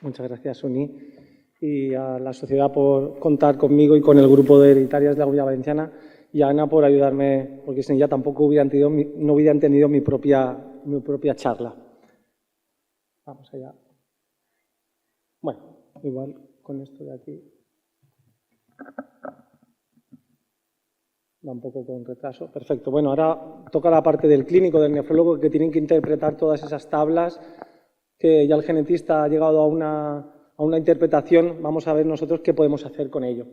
Muchas gracias, Uni, y a la sociedad por contar conmigo y con el grupo de hereditarias de la Comunidad Valenciana, y a Ana por ayudarme, porque sin ella tampoco no hubiera entendido mi propia charla. Vamos allá. Bueno, igual con esto de aquí. Va un poco con retraso. Perfecto. Bueno, ahora toca la parte del clínico, del nefrólogo, que tienen que interpretar todas esas tablas que ya el genetista ha llegado a una interpretación. Vamos a ver nosotros qué podemos hacer con ello.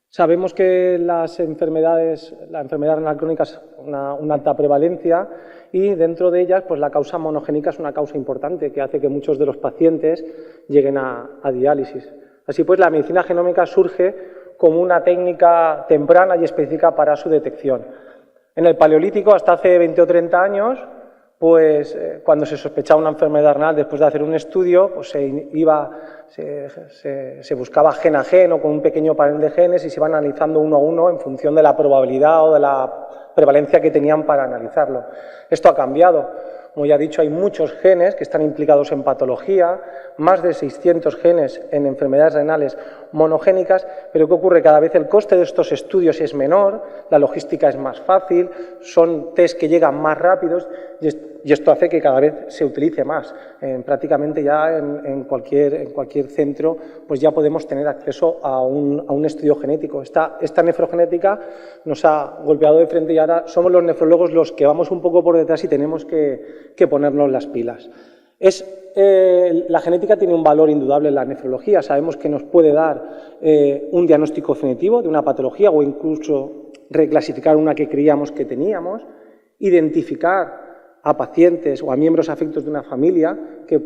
Sabemos que la enfermedad renal crónica es una alta prevalencia y dentro de ellas pues la causa monogénica es una causa importante que hace que muchos de los pacientes lleguen a diálisis. Así pues, la medicina genómica surge como una técnica temprana y específica para su detección. En el Paleolítico, hasta hace 20 o 30 años, pues cuando se sospechaba una enfermedad renal, después de hacer un estudio, pues se buscaba gen a gen o con un pequeño panel de genes y se iba analizando uno a uno en función de la probabilidad o de la prevalencia que tenían para analizarlo. Esto ha cambiado. Como ya he dicho, hay muchos genes que están implicados en patología, más de 600 genes en enfermedades renales monogénicas, pero ¿qué ocurre? Cada vez el coste de estos estudios es menor, la logística es más fácil, son test que llegan más rápidos y esto hace que cada vez se utilice más. Prácticamente ya en cualquier centro pues ya podemos tener acceso a un estudio genético. Esta nefrogenética nos ha golpeado de frente y ahora somos los nefrólogos los que vamos un poco por detrás y tenemos que ponernos las pilas. La genética tiene un valor indudable en la nefrología. Sabemos que nos puede dar un diagnóstico definitivo de una patología o incluso reclasificar una que creíamos que teníamos, identificar a pacientes o a miembros afectos de una familia, que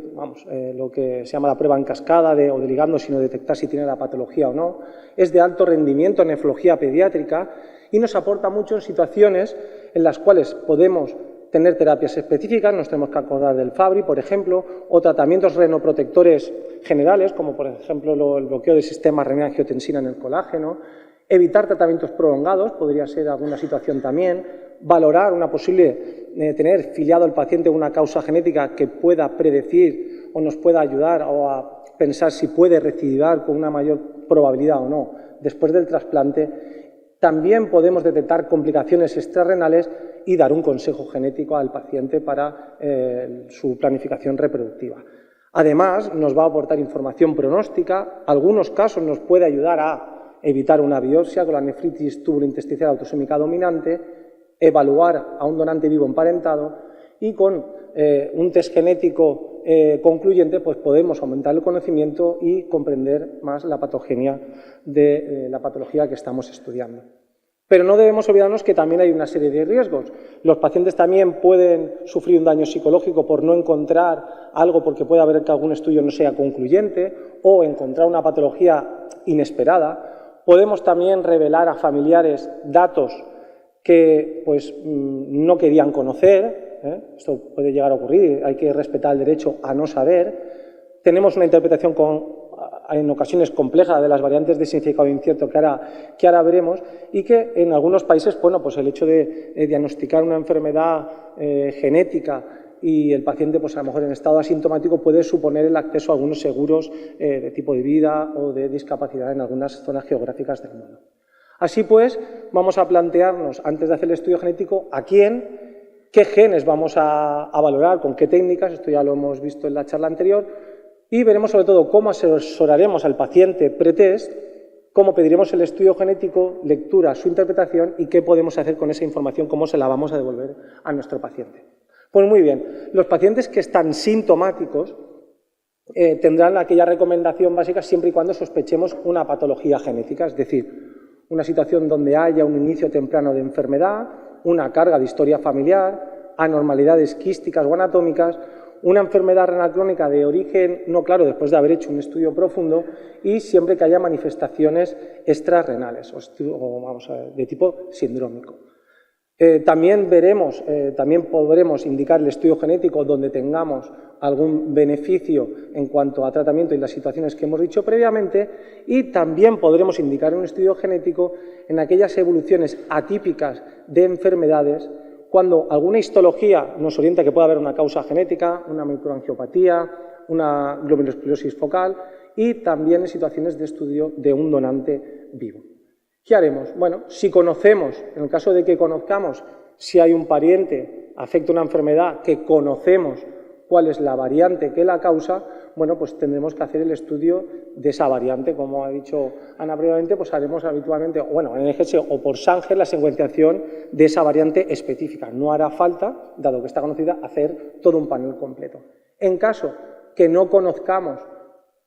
lo que se llama la prueba en cascada o de ligando, sino detectar si tiene la patología o no. Es de alto rendimiento en nefrología pediátrica y nos aporta mucho en situaciones en las cuales podemos tener terapias específicas, nos tenemos que acordar del Fabry, por ejemplo, o tratamientos renoprotectores generales, como por ejemplo el bloqueo del sistema renina-angiotensina en el colágeno, evitar tratamientos prolongados, podría ser alguna situación también, valorar una posible, tener filiado al paciente una causa genética que pueda predecir o nos pueda ayudar o a pensar si puede recidivar con una mayor probabilidad o no después del trasplante. También podemos detectar complicaciones extrarrenales y dar un consejo genético al paciente para su planificación reproductiva. Además, nos va a aportar información pronóstica, algunos casos nos puede ayudar a evitar una biopsia con la nefritis tubulointestinal autosómica dominante, evaluar a un donante vivo emparentado y con un test genético concluyente pues podemos aumentar el conocimiento y comprender más la patogenia de la patología que estamos estudiando. Pero no debemos olvidarnos que también hay una serie de riesgos. Los pacientes también pueden sufrir un daño psicológico por no encontrar algo porque puede haber que algún estudio no sea concluyente o encontrar una patología inesperada. Podemos también revelar a familiares datos que pues, no querían conocer. Esto puede llegar a ocurrir, hay que respetar el derecho a no saber. Tenemos una interpretación en ocasiones compleja de las variantes de significado incierto que ahora veremos y que en algunos países, bueno, pues el hecho de diagnosticar una enfermedad genética y el paciente pues a lo mejor en estado asintomático puede suponer el acceso a algunos seguros de tipo de vida o de discapacidad en algunas zonas geográficas del mundo. Así pues, vamos a plantearnos, antes de hacer el estudio genético, a quién, qué genes vamos a valorar, con qué técnicas, esto ya lo hemos visto en la charla anterior, y veremos sobre todo cómo asesoraremos al paciente pretest, cómo pediremos el estudio genético, lectura, su interpretación y qué podemos hacer con esa información, cómo se la vamos a devolver a nuestro paciente. Pues muy bien, los pacientes que están sintomáticos tendrán aquella recomendación básica siempre y cuando sospechemos una patología genética, es decir, una situación donde haya un inicio temprano de enfermedad, una carga de historia familiar, anormalidades quísticas o anatómicas, una enfermedad renal crónica de origen no claro después de haber hecho un estudio profundo y siempre que haya manifestaciones extrarrenales o de tipo sindrómico. También podremos indicar el estudio genético donde tengamos algún beneficio en cuanto a tratamiento y las situaciones que hemos dicho previamente y también podremos indicar un estudio genético en aquellas evoluciones atípicas de enfermedades cuando alguna histología nos orienta que puede haber una causa genética, una microangiopatía, una glomerulosclerosis focal y también en situaciones de estudio de un donante vivo. ¿Qué haremos? Bueno, si conocemos, en el caso de que conozcamos si hay un pariente, afecta una enfermedad, que conocemos cuál es la variante que la causa, bueno, pues tendremos que hacer el estudio de esa variante. Como ha dicho Ana previamente, pues haremos habitualmente, bueno, en EGS o por Sanger, la secuenciación de esa variante específica. No hará falta, dado que está conocida, hacer todo un panel completo. En caso que no conozcamos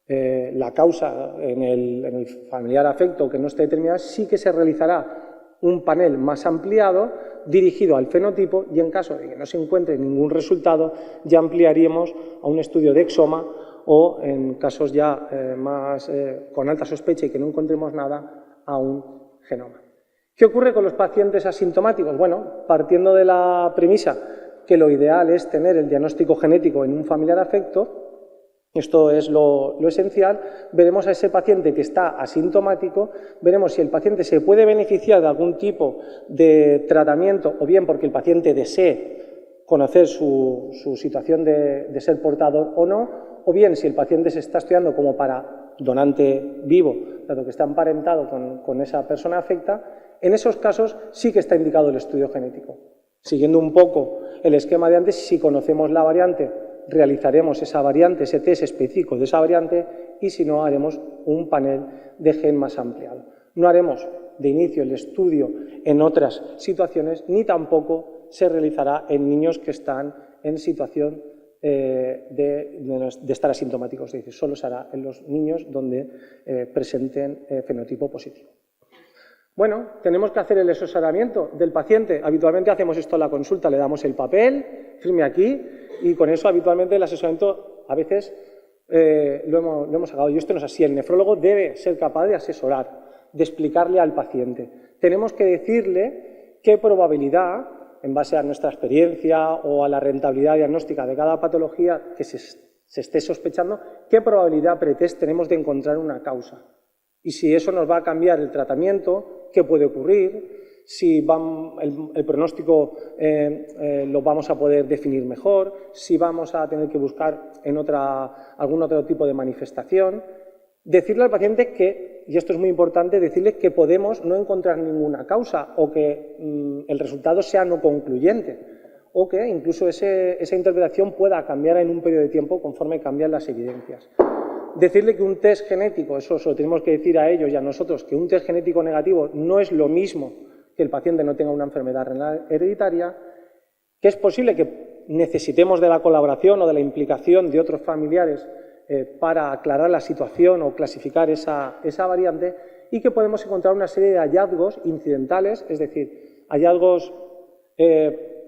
la causa en el familiar afecto que no esté determinada, sí que se realizará un panel más ampliado dirigido al fenotipo y en caso de que no se encuentre ningún resultado ya ampliaríamos a un estudio de exoma o en casos ya con alta sospecha y que no encontremos nada a un genoma. ¿Qué ocurre con los pacientes asintomáticos? Bueno, partiendo de la premisa que lo ideal es tener el diagnóstico genético en un familiar afecto, esto es lo esencial, veremos a ese paciente que está asintomático, veremos si el paciente se puede beneficiar de algún tipo de tratamiento o bien porque el paciente desee conocer su situación de ser portador o no, o bien si el paciente se está estudiando como para donante vivo, dado que está emparentado con esa persona afecta, en esos casos sí que está indicado el estudio genético. Siguiendo un poco el esquema de antes, si conocemos la variante, realizaremos esa variante, ese test específico de esa variante y si no, haremos un panel de gen más ampliado. No haremos de inicio el estudio en otras situaciones ni tampoco se realizará en niños que están en situación de estar asintomáticos, es decir, solo se hará en los niños donde presenten fenotipo positivo. Bueno, tenemos que hacer el asesoramiento del paciente. Habitualmente hacemos esto en la consulta, le damos el papel, firme aquí, y con eso habitualmente el asesoramiento a veces lo hemos sacado. Y esto no es así, el nefrólogo debe ser capaz de asesorar, de explicarle al paciente. Tenemos que decirle qué probabilidad, en base a nuestra experiencia o a la rentabilidad diagnóstica de cada patología que se esté sospechando, qué probabilidad pretest tenemos de encontrar una causa. Y si eso nos va a cambiar el tratamiento, qué puede ocurrir, si el pronóstico lo vamos a poder definir mejor, si vamos a tener que buscar en algún otro tipo de manifestación. Decirle al paciente que, y esto es muy importante, decirle que podemos no encontrar ninguna causa o que el resultado sea no concluyente o que incluso esa interpretación pueda cambiar en un periodo de tiempo conforme cambian las evidencias. Decirle que un test genético, eso se lo tenemos que decir a ellos y a nosotros, que un test genético negativo no es lo mismo que el paciente no tenga una enfermedad renal hereditaria, que es posible que necesitemos de la colaboración o de la implicación de otros familiares para aclarar la situación o clasificar esa variante y que podemos encontrar una serie de hallazgos incidentales, es decir, hallazgos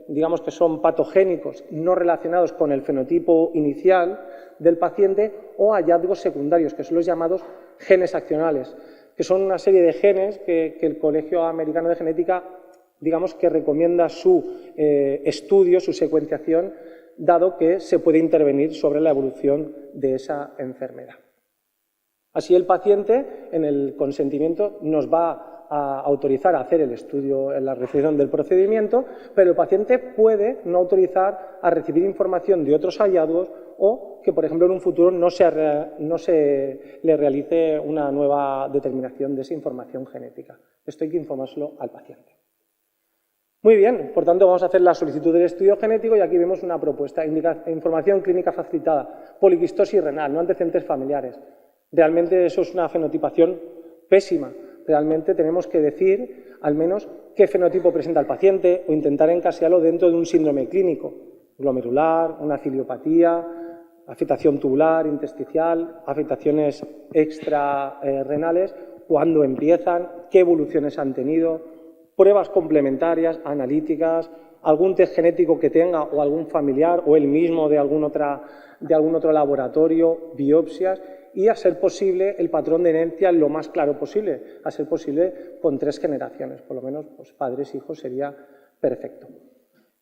digamos que son patogénicos no relacionados con el fenotipo inicial del paciente o hallazgos secundarios, que son los llamados genes accionales, que son una serie de genes que el Colegio Americano de Genética, digamos que recomienda su estudio, su secuenciación, dado que se puede intervenir sobre la evolución de esa enfermedad. Así el paciente, en el consentimiento, nos va a autorizar a hacer el estudio en la recepción del procedimiento, pero el paciente puede no autorizar a recibir información de otros hallazgos o que, por ejemplo, en un futuro no se le realice una nueva determinación de esa información genética. Esto hay que informárselo al paciente. Muy bien, por tanto vamos a hacer la solicitud del estudio genético y aquí vemos una propuesta, información clínica facilitada, poliquistosis renal, no antecedentes familiares. Realmente eso es una fenotipación pésima. Realmente tenemos que decir al menos qué fenotipo presenta el paciente o intentar encasillarlo dentro de un síndrome clínico, glomerular, una ciliopatía, afectación tubular, intersticial, afectaciones extrarrenales, cuándo empiezan, qué evoluciones han tenido, pruebas complementarias, analíticas, algún test genético que tenga o algún familiar o él mismo de algún otro laboratorio, biopsias y a ser posible el patrón de herencia lo más claro posible, a ser posible con 3 generaciones, por lo menos pues, padres, hijos sería perfecto.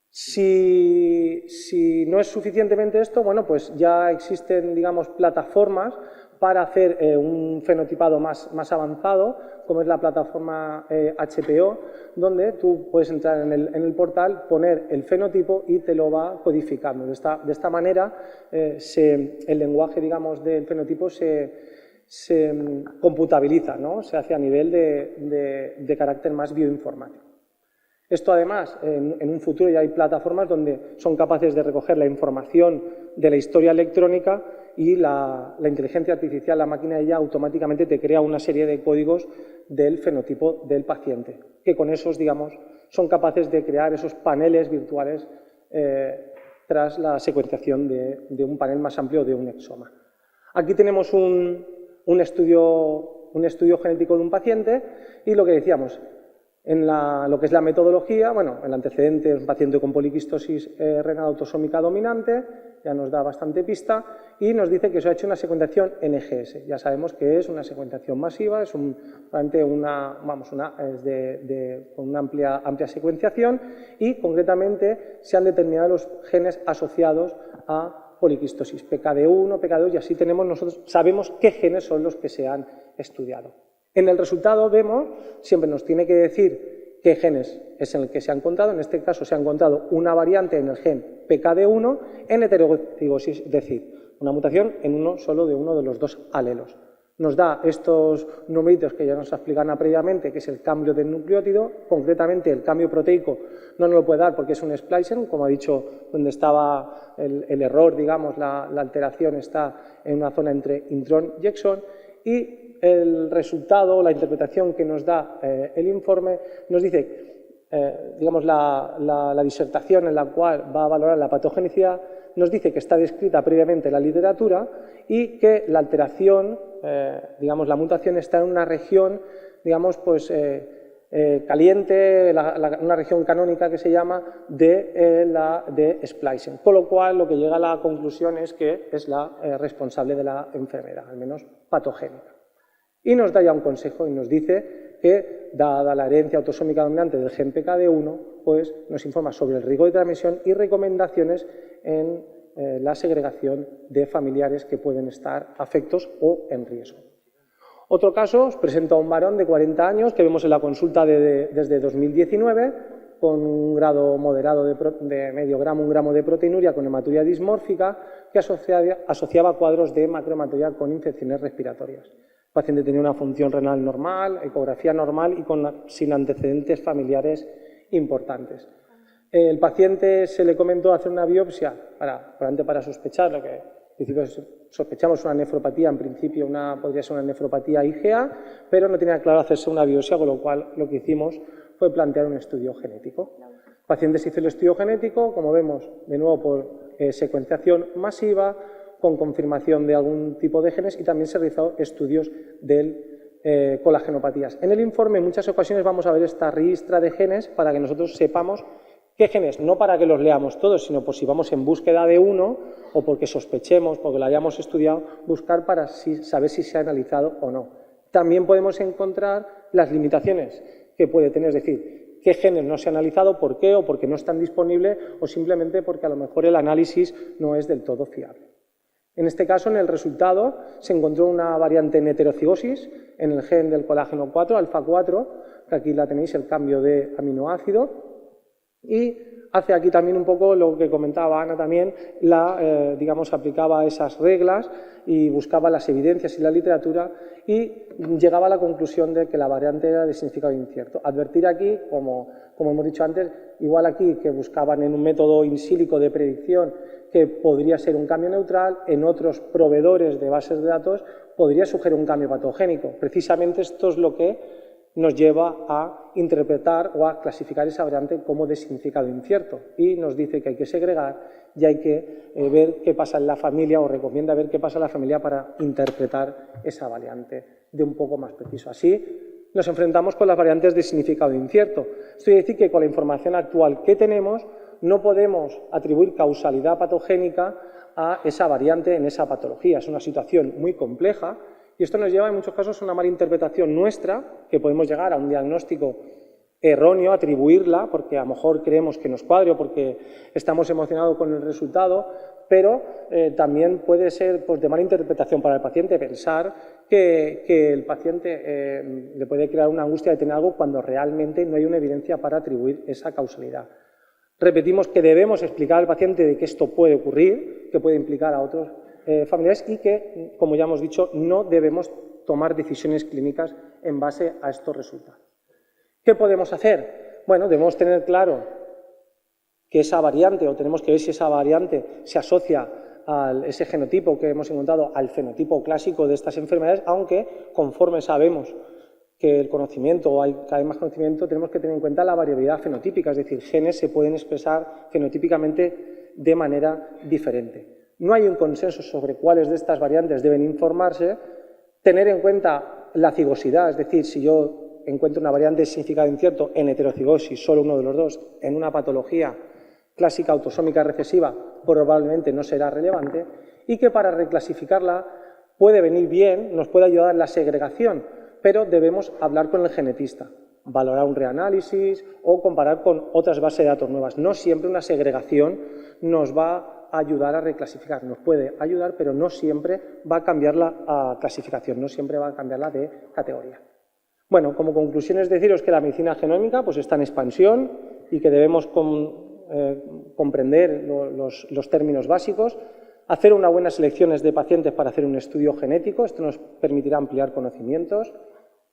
Si no es suficientemente esto, bueno, pues ya existen, digamos, plataformas para hacer un fenotipado más avanzado, como es la plataforma HPO, donde tú puedes entrar en el portal, poner el fenotipo y te lo va codificando. De esta manera, el lenguaje, digamos, del fenotipo se computabiliza, ¿no? Se hace a nivel de carácter más bioinformático. Esto, además, en un futuro ya hay plataformas donde son capaces de recoger la información de la historia electrónica y la inteligencia artificial, la máquina, ella automáticamente te crea una serie de códigos del fenotipo del paciente, que con esos, digamos, son capaces de crear esos paneles virtuales tras la secuenciación de un panel más amplio de un exoma. Aquí tenemos un estudio genético de un paciente y lo que decíamos, en lo que es la metodología, bueno, el antecedente es un paciente con poliquistosis renal autosómica dominante, ya nos da bastante pista, y nos dice que se ha hecho una secuenciación NGS. Ya sabemos que es una secuenciación masiva, es realmente con una amplia secuenciación, y concretamente se han determinado los genes asociados a poliquistosis, PKD1, PKD2, y así nosotros sabemos qué genes son los que se han estudiado. En el resultado vemos, siempre nos tiene que decir qué genes es el que se ha encontrado. En este caso se ha encontrado una variante en el gen PKD1 en heterocigosis, es decir, una mutación en uno solo de uno de los dos alelos. Nos da estos numeritos que ya nos explican previamente, que es el cambio del nucleótido. Concretamente, el cambio proteico no nos lo puede dar porque es un splicing, como ha dicho, donde estaba el error, digamos, la alteración está en una zona entre intrón y exón, y el resultado, la interpretación que nos da el informe, nos dice, digamos, la disertación en la cual va a valorar la patogenicidad, nos dice que está descrita previamente en la literatura y que la alteración, digamos, la mutación está en una región, digamos, pues caliente, una región canónica que se llama de splicing. Con lo cual, lo que llega a la conclusión es que es la responsable de la enfermedad, al menos patogénica. Y nos da ya un consejo y nos dice que, dada la herencia autosómica dominante del gen PKD1, pues nos informa sobre el riesgo de transmisión y recomendaciones en la segregación de familiares que pueden estar afectos o en riesgo. Otro caso, os presento a un varón de 40 años que vemos en la consulta desde 2019, con un grado moderado de medio gramo, 1 gramo de proteinuria con hematuria dismórfica, que asociaba cuadros de macrohematuria con infecciones respiratorias. El paciente tenía una función renal normal, ecografía normal y sin antecedentes familiares importantes. El paciente se le comentó hacer una biopsia para sospechar, lo que en principio sospechamos una nefropatía, en principio podría ser una nefropatía IgA, pero no tenía claro hacerse una biopsia, con lo cual lo que hicimos fue plantear un estudio genético. El paciente se hizo el estudio genético, como vemos, de nuevo por secuenciación masiva, con confirmación de algún tipo de genes, y también se realizó estudios de colagenopatías. En el informe, en muchas ocasiones, vamos a ver esta ristra de genes para que nosotros sepamos qué genes, no para que los leamos todos, sino por si vamos en búsqueda de uno o porque sospechemos, porque lo hayamos estudiado, buscar para saber si se ha analizado o no. También podemos encontrar las limitaciones que puede tener, es decir, qué genes no se han analizado, por qué, o porque no están disponibles, o simplemente porque a lo mejor el análisis no es del todo fiable. En este caso, en el resultado, se encontró una variante en heterocigosis en el gen del colágeno 4, alfa 4, que aquí la tenéis, el cambio de aminoácido, y hace aquí también un poco lo que comentaba Ana también, digamos, aplicaba esas reglas y buscaba las evidencias y la literatura y llegaba a la conclusión de que la variante era de significado incierto. Advertir aquí, como hemos dicho antes, igual aquí que buscaban en un método in silico de predicción que podría ser un cambio neutral, en otros proveedores de bases de datos podría sugerir un cambio patogénico. Precisamente esto es lo que nos lleva a interpretar o a clasificar esa variante como de significado incierto y nos dice que hay que segregar y hay que ver qué pasa en la familia, o recomienda ver qué pasa en la familia para interpretar esa variante de un poco más preciso. Así nos enfrentamos con las variantes de significado incierto. Esto quiere decir que con la información actual que tenemos no podemos atribuir causalidad patogénica a esa variante en esa patología. Es una situación muy compleja. Y esto nos lleva en muchos casos a una mala interpretación nuestra, que podemos llegar a un diagnóstico erróneo atribuirla, porque a lo mejor creemos que nos cuadre o porque estamos emocionados con el resultado, pero también puede ser pues, de mala interpretación para el paciente pensar que el paciente le puede crear una angustia de tener algo cuando realmente no hay una evidencia para atribuir esa causalidad. Repetimos que debemos explicar al paciente de que esto puede ocurrir, que puede implicar a otros familiares y que, como ya hemos dicho, no debemos tomar decisiones clínicas en base a estos resultados. ¿Qué podemos hacer? Bueno, debemos tener claro que esa variante, o tenemos que ver si esa variante se asocia a ese genotipo que hemos encontrado al fenotipo clásico de estas enfermedades, aunque conforme sabemos que el conocimiento, o hay cada vez más conocimiento, tenemos que tener en cuenta la variabilidad fenotípica, es decir, genes se pueden expresar fenotípicamente de manera diferente. No hay un consenso sobre cuáles de estas variantes deben informarse, tener en cuenta la cigosidad, es decir, si yo encuentro una variante de significado incierto en heterocigosis, solo uno de los dos, en una patología clásica autosómica recesiva, probablemente no será relevante, y que para reclasificarla puede venir bien, nos puede ayudar en la segregación, pero debemos hablar con el genetista, valorar un reanálisis o comparar con otras bases de datos nuevas. No siempre una segregación nos va a ayudar a reclasificar, nos puede ayudar, pero no siempre va a cambiar la clasificación, no siempre va a cambiarla de categoría. Bueno, como conclusión es deciros que la medicina genómica pues, está en expansión y que debemos comprender los términos básicos, hacer unas buenas selecciones de pacientes para hacer un estudio genético, esto nos permitirá ampliar conocimientos.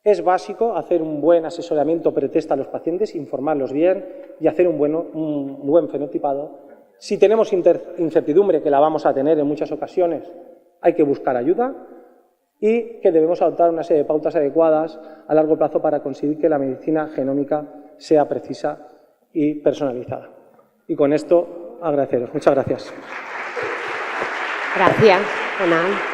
Es básico hacer un buen asesoramiento pretest a los pacientes, informarlos bien y hacer un buen fenotipado. Si tenemos incertidumbre, que la vamos a tener en muchas ocasiones, hay que buscar ayuda y que debemos adoptar una serie de pautas adecuadas a largo plazo para conseguir que la medicina genómica sea precisa y personalizada. Y con esto agradeceros. Muchas gracias. Gracias, Jonán.